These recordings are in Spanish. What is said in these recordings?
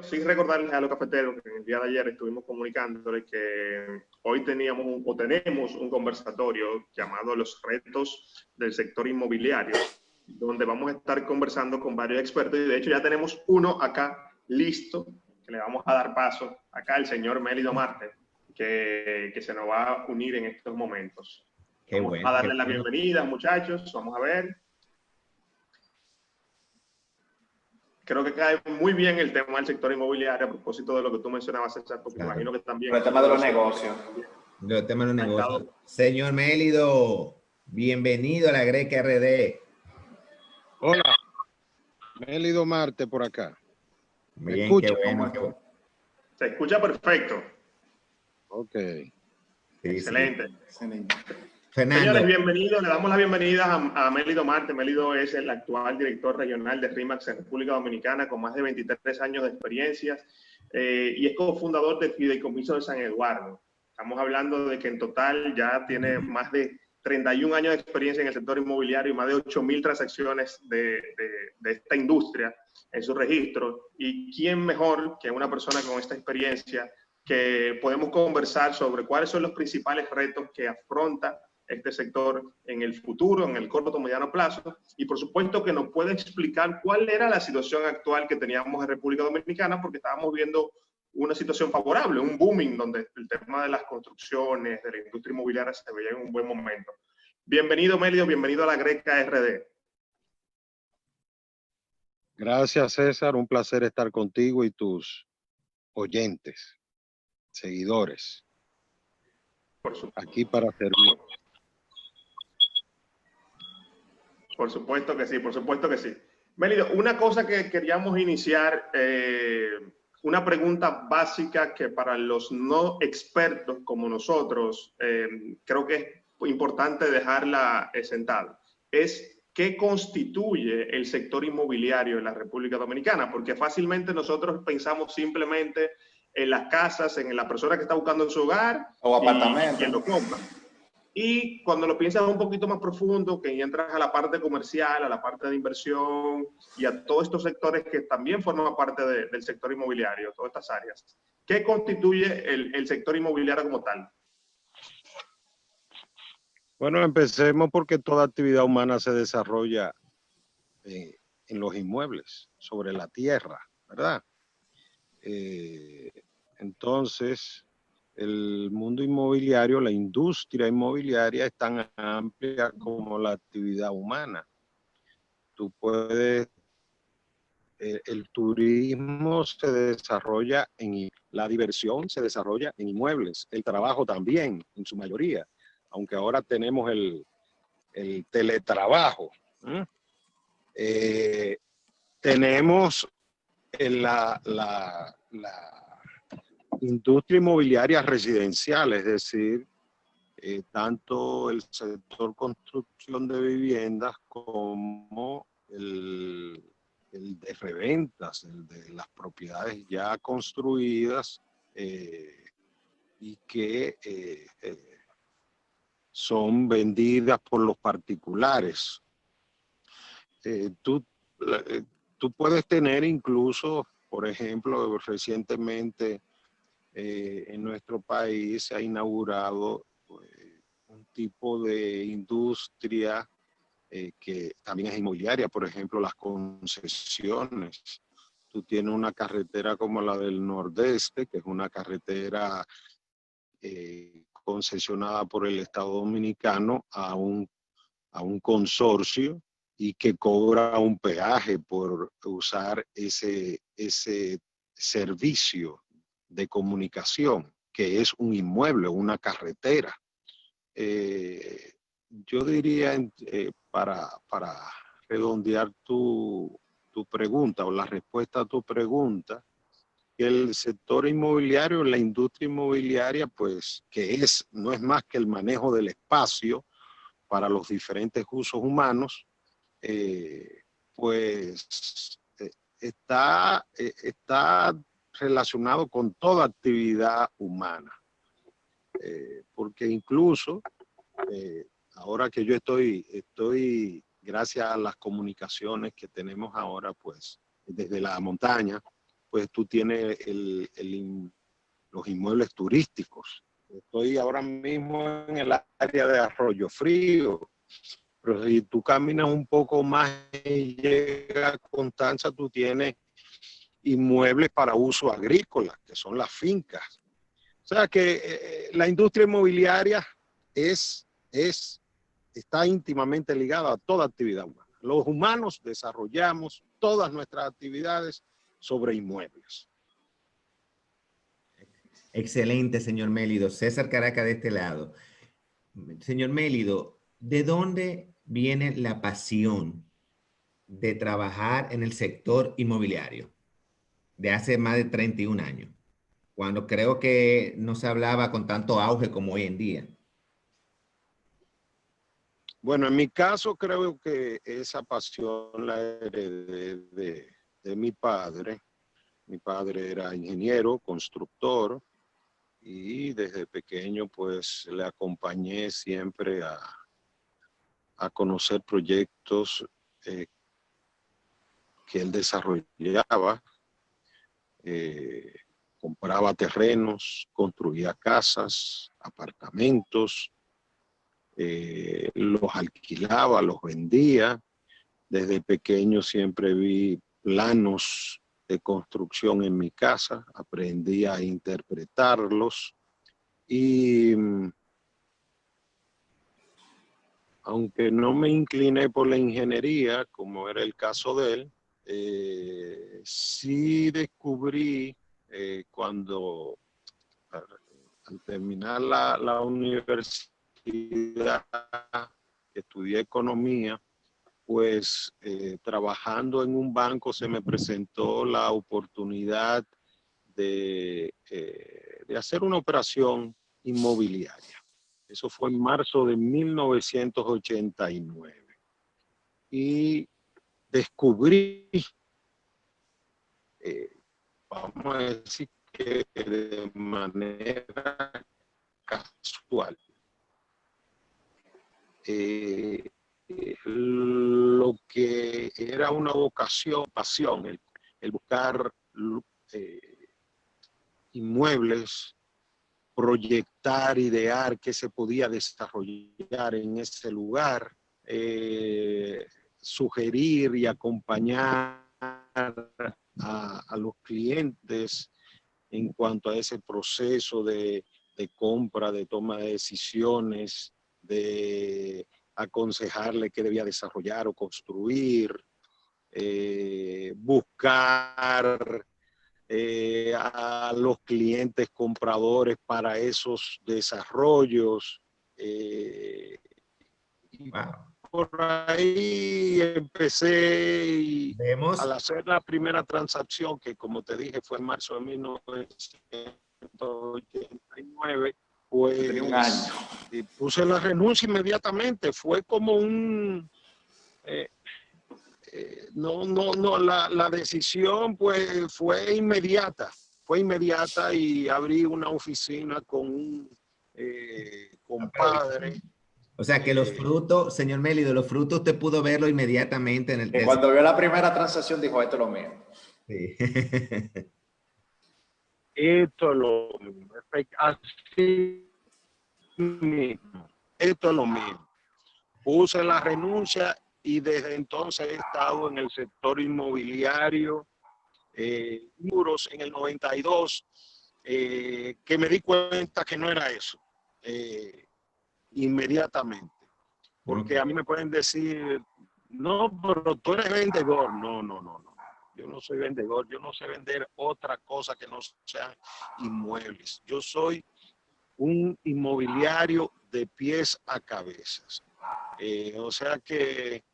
sí recordarles a los cafeteros que el día de ayer estuvimos comunicándoles que hoy tenemos un conversatorio llamado Los retos del sector inmobiliario, donde vamos a estar conversando con varios expertos y de hecho ya tenemos uno acá listo, que le vamos a dar paso acá al señor Mélido Marte, que se nos va a unir en estos momentos. Vamos a darle la bienvenida, muchachos, vamos a ver. Creo que cae muy bien el tema del sector inmobiliario a propósito de lo que tú mencionabas, César, porque claro. imagino que también... El tema de los negocios. El tema de los negocios. Señor Mélido, bienvenido a la Greca RD. Hola, Mélido Marte por acá. Bien, escucha, qué bueno. Se escucha perfecto. Ok. Sí, excelente. Sí. Fernando. Señores, bienvenidos. Le damos la bienvenida a Mélido Marte. Mélido es el actual director regional de RE/MAX en República Dominicana, con más de 23 años de experiencias y es cofundador del Fideicomiso de San Eduardo. Estamos hablando de que en total ya tiene más de 31 años de experiencia en el sector inmobiliario y más de 8.000 transacciones de esta industria en su registro. ¿Y quién mejor que una persona con esta experiencia que podemos conversar sobre cuáles son los principales retos que afronta este sector en el futuro, en el corto o mediano plazo, y por supuesto que nos puede explicar cuál era la situación actual que teníamos en República Dominicana, porque estábamos viendo una situación favorable, un booming, donde el tema de las construcciones, de la industria inmobiliaria se veía en un buen momento. Bienvenido, Mélido, bienvenido a la Greca RD. Gracias, César, un placer estar contigo y tus oyentes, seguidores. Por supuesto. Aquí para servir. Por supuesto que sí, por supuesto que sí. Mélido, una cosa que queríamos iniciar, una pregunta básica que para los no expertos como nosotros, creo que es importante dejarla sentada, es ¿qué constituye el sector inmobiliario en la República Dominicana? Porque fácilmente nosotros pensamos simplemente en las casas, en la persona que está buscando en su hogar o apartamentos, y quien lo compra. Y cuando lo piensas un poquito más profundo, que entras a la parte comercial, a la parte de inversión y a todos estos sectores que también forman parte del sector inmobiliario, todas estas áreas, ¿qué constituye el sector inmobiliario como tal? Bueno, empecemos porque toda actividad humana se desarrolla en los inmuebles, sobre la tierra, ¿verdad? Entonces, el mundo inmobiliario, la industria inmobiliaria es tan amplia como la actividad humana. Tú puedes, el turismo se desarrolla la diversión se desarrolla en inmuebles, el trabajo también, en su mayoría, aunque ahora tenemos el teletrabajo. Tenemos la industria inmobiliaria residencial, es decir, tanto el sector construcción de viviendas como el de reventas, el de las propiedades ya construidas y que son vendidas por los particulares. Tú puedes tener incluso, por ejemplo, recientemente en nuestro país se ha inaugurado un tipo de industria que también es inmobiliaria, por ejemplo, las concesiones. Tú tienes una carretera como la del Nordeste, que es una carretera concesionada por el Estado Dominicano a un consorcio y que cobra un peaje por usar ese servicio de comunicación, que es un inmueble, una carretera. Yo diría, para redondear tu pregunta o la respuesta a tu pregunta, que el sector inmobiliario, la industria inmobiliaria, pues que no es más que el manejo del espacio para los diferentes usos humanos, pues está relacionado con toda actividad humana. Porque incluso ahora que yo estoy, gracias a las comunicaciones que tenemos ahora, pues desde la montaña, pues tú tienes los inmuebles turísticos. Estoy ahora mismo en el área de Arroyo Frío, pero si tú caminas un poco más y llegas a Constanza, tú tienes inmuebles para uso agrícola, que son las fincas. O sea que la industria inmobiliaria está íntimamente ligada a toda actividad humana. Los humanos desarrollamos todas nuestras actividades sobre inmuebles. Excelente, señor Mélido. César Caracas de este lado. Señor Mélido, ¿de dónde viene la pasión de trabajar en el sector inmobiliario de hace más de 31 años? Cuando creo que no se hablaba con tanto auge como hoy en día. Bueno, en mi caso creo que esa pasión la heredé de mi padre. Mi padre era ingeniero, constructor, y desde pequeño pues le acompañé siempre a conocer proyectos que él desarrollaba. Compraba terrenos, construía casas, apartamentos, los alquilaba, los vendía. Desde pequeño siempre vi planos de construcción en mi casa, aprendí a interpretarlos y aunque no me incliné por la ingeniería, como era el caso de él, sí descubrí cuando al terminar la universidad, estudié economía, pues trabajando en un banco se me presentó la oportunidad de hacer una operación inmobiliaria. Eso fue en marzo de 1989. Y descubrí, vamos a decir que de manera casual, lo que era una vocación, pasión, el buscar inmuebles, proyectar, idear qué se podía desarrollar en ese lugar, sugerir y acompañar a los clientes en cuanto a ese proceso de compra, de toma de decisiones, de aconsejarle qué debía desarrollar o construir, buscar a los clientes compradores para esos desarrollos. Wow. Por ahí empecé y Vemos. al hacer la primera transacción, que como te dije fue en marzo de 1989, pues tenía un año. Puse la renuncia inmediatamente. Fue como un... la decisión pues fue inmediata y abrí una oficina con un compadre. O sea que los frutos, señor Mélido, los frutos usted pudo verlo inmediatamente en el Que cuando vio la primera transacción dijo, esto es lo mío. Sí. Esto es lo mío. Así mismo. Esto es lo mío. Puse la renuncia y desde entonces he estado en el sector inmobiliario, muros en el 92, que me di cuenta que no era eso, inmediatamente. Porque a mí me pueden decir, no, pero tú eres vendedor. No. Yo no soy vendedor, yo no sé vender otra cosa que no sean inmuebles. Yo soy un inmobiliario de pies a cabezas. O sea que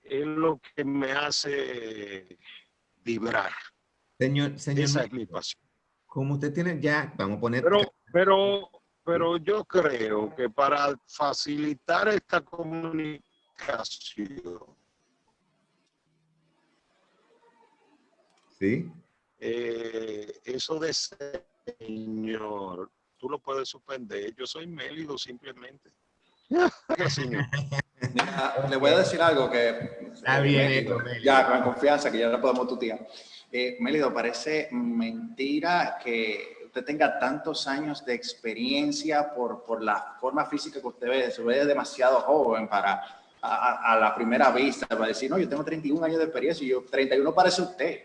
es lo que me hace vibrar. Señor, esa es mi pasión. Como usted tiene ya, vamos a poner... Pero yo creo que para facilitar esta comunicación, ¿sí? Eso de señor, tú lo puedes suspender. Yo soy Mélido simplemente. Señor. Mira, le voy a decir algo que Está bien, Mélido, Mélido. ya con confianza que ya la podemos tutear. Mélido, parece mentira que usted tenga tantos años de experiencia por la forma física que usted ve. Se ve demasiado joven para a la primera vista, para decir, no, yo tengo 31 años de experiencia y yo 31 parece usted.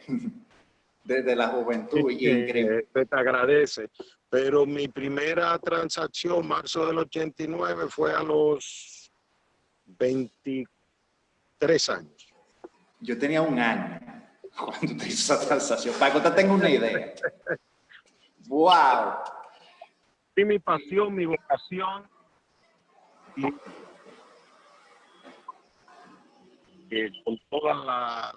Desde la juventud y increíble. Te agradece. Pero mi primera transacción, marzo del 89, fue a los 23 años. Yo tenía un año cuando te hizo esa transacción, para que usted tenga una idea. ¡Wow! Y mi pasión, mi vocación, y con todas las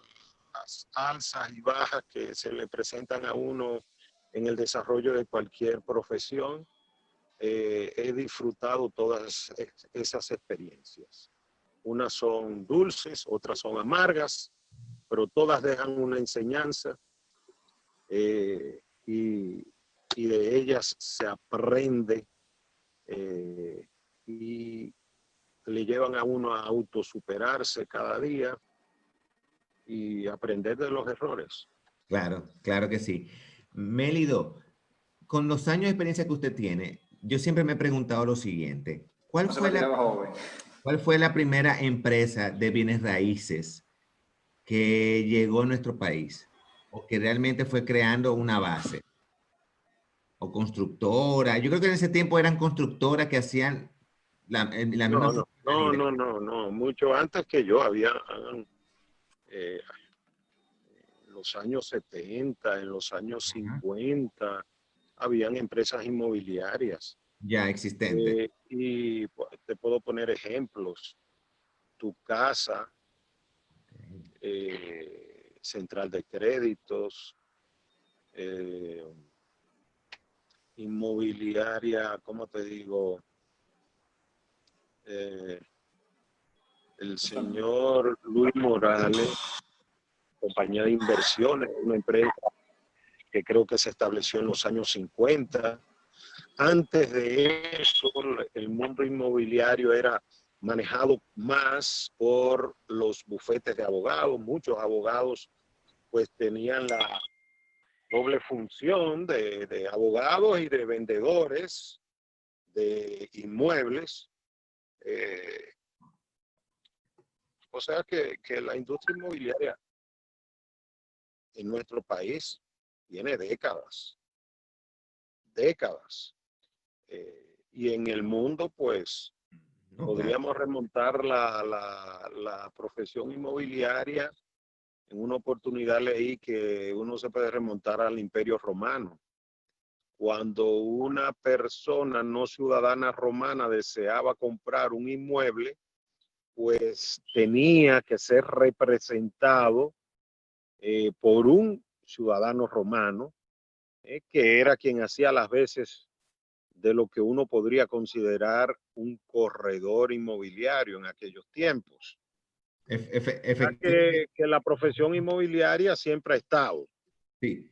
alzas y bajas que se le presentan a uno en el desarrollo de cualquier profesión, he disfrutado todas esas experiencias. Unas son dulces, otras son amargas, pero todas dejan una enseñanza y de ellas se aprende y le llevan a uno a autosuperarse cada día y aprender de los errores. Claro, claro que sí. Mélido, con los años de experiencia que usted tiene, yo siempre me he preguntado lo siguiente. No se retiraba joven. ¿Cuál fue la primera empresa de bienes raíces que llegó a nuestro país o que realmente fue creando una base? O constructora. Yo creo que en ese tiempo eran constructoras que hacían la misma funcionalidad. No. Mucho antes que yo había en los años 70, en los años 50, habían empresas inmobiliarias. Ya existente. Y te puedo poner ejemplos. Tu Casa, Central de Créditos, inmobiliaria, ¿cómo te digo? El señor Luis Morales, compañía de inversiones, una empresa que creo que se estableció en los años 50. Antes de eso, el mundo inmobiliario era manejado más por los bufetes de abogados. Muchos abogados pues tenían la doble función de abogados y de vendedores de inmuebles. O sea que la industria inmobiliaria en nuestro país tiene décadas. Y en el mundo, pues, podríamos remontar la profesión inmobiliaria. En una oportunidad leí que uno se puede remontar al Imperio Romano. Cuando una persona no ciudadana romana deseaba comprar un inmueble, pues tenía que ser representado por un ciudadano romano, que era quien hacía las veces de lo que uno podría considerar un corredor inmobiliario en aquellos tiempos. Que la profesión inmobiliaria siempre ha estado. Sí.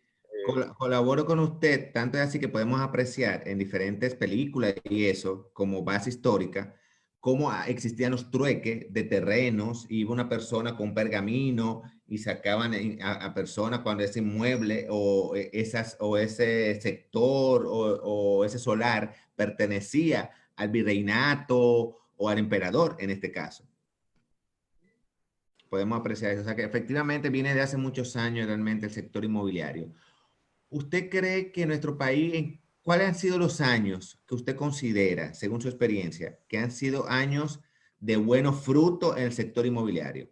Colaboro con usted, tanto es así que podemos apreciar en diferentes películas y eso, como base histórica, cómo existían los trueques de terrenos, iba una persona con pergamino y sacaban a personas cuando ese inmueble o ese sector o ese solar pertenecía al virreinato o al emperador en este caso. Podemos apreciar eso. O sea que efectivamente viene de hace muchos años realmente el sector inmobiliario. ¿Usted cree que en nuestro país, cuáles han sido los años que usted considera, según su experiencia, que han sido años de buenos frutos en el sector inmobiliario?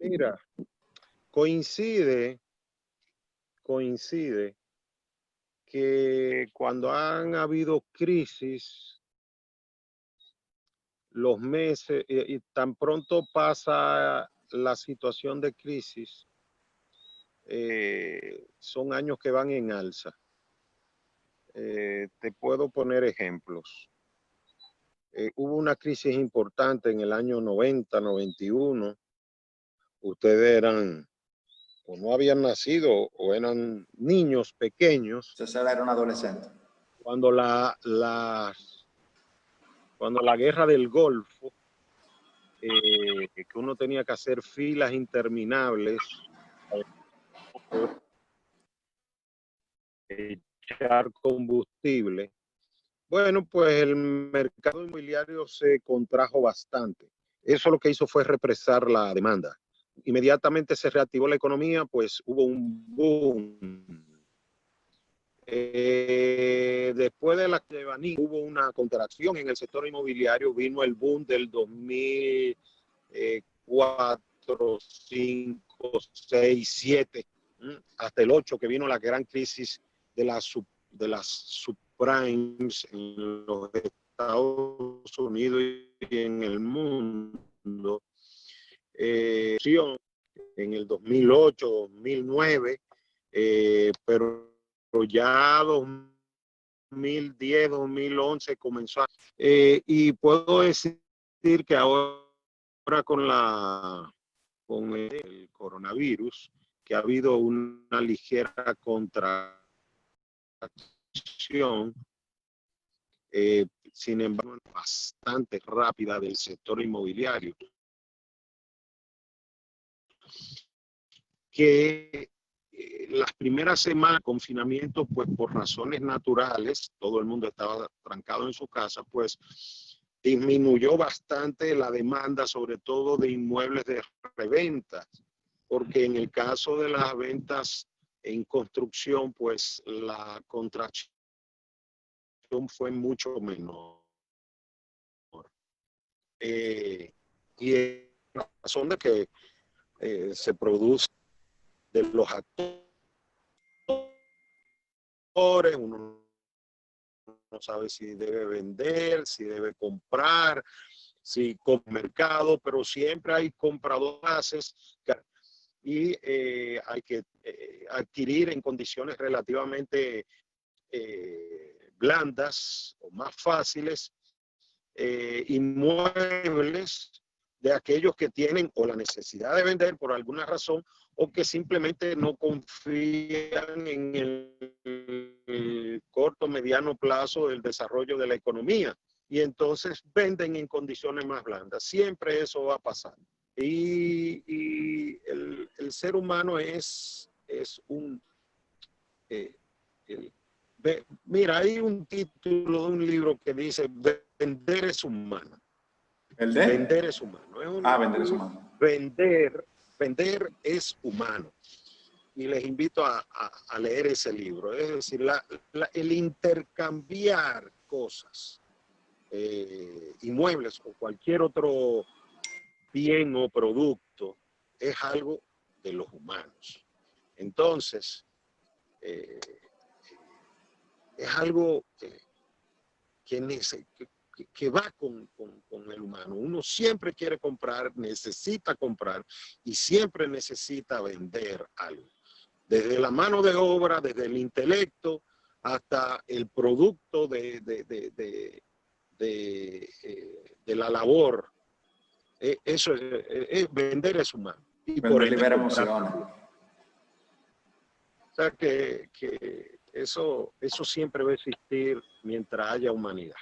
Mira, coincide que cuando han habido crisis, los meses, y tan pronto pasa la situación de crisis, son años que van en alza. Te puedo poner ejemplos. Hubo una crisis importante en el año 90, 91. Ustedes eran o no habían nacido o eran niños pequeños. César era un adolescente. Cuando las cuando la guerra del Golfo, que uno tenía que hacer filas interminables, echar combustible. Bueno, pues el mercado inmobiliario se contrajo bastante. Eso lo que hizo fue represar la demanda. Inmediatamente se reactivó la economía, pues hubo un boom. Después de la Baní hubo una contracción en el sector inmobiliario, vino el boom del 2004, 5, 6, 7, hasta el 8, que vino la gran crisis de las subprimes en los Estados Unidos y en el mundo. En el 2008, 2009, pero ya 2010, 2011 comenzó y puedo decir que ahora con el coronavirus, que ha habido una ligera contracción, sin embargo, bastante rápida del sector inmobiliario, que las primeras semanas de confinamiento, pues por razones naturales, todo el mundo estaba trancado en su casa, pues disminuyó bastante la demanda, sobre todo de inmuebles de reventa, porque en el caso de las ventas en construcción, pues la contracción fue mucho menor. Y la razón de que se produce de los actores, uno no sabe si debe vender, si debe comprar, si compra mercado, pero siempre hay compradores y hay que adquirir en condiciones relativamente blandas o más fáciles inmuebles de aquellos que tienen o la necesidad de vender por alguna razón o que simplemente no confían en el corto, mediano plazo del desarrollo de la economía y entonces venden en condiciones más blandas. Siempre eso va a pasar. Y el ser humano es un... mira, hay un título de un libro que dice vender es humano. ¿El de? Vender es humano. Vender es humano. Vender es humano. Y les invito a leer ese libro. Es decir, el intercambiar cosas, inmuebles o cualquier otro bien o producto, es algo de los humanos. Entonces, es algo que va con el humano. Uno siempre quiere comprar, necesita comprar y siempre necesita vender algo. Desde la mano de obra, desde el intelecto, hasta el producto de la labor. Eso vender es humano. Y Vender por ende, libera emociones. O sea que eso siempre va a existir mientras haya humanidad.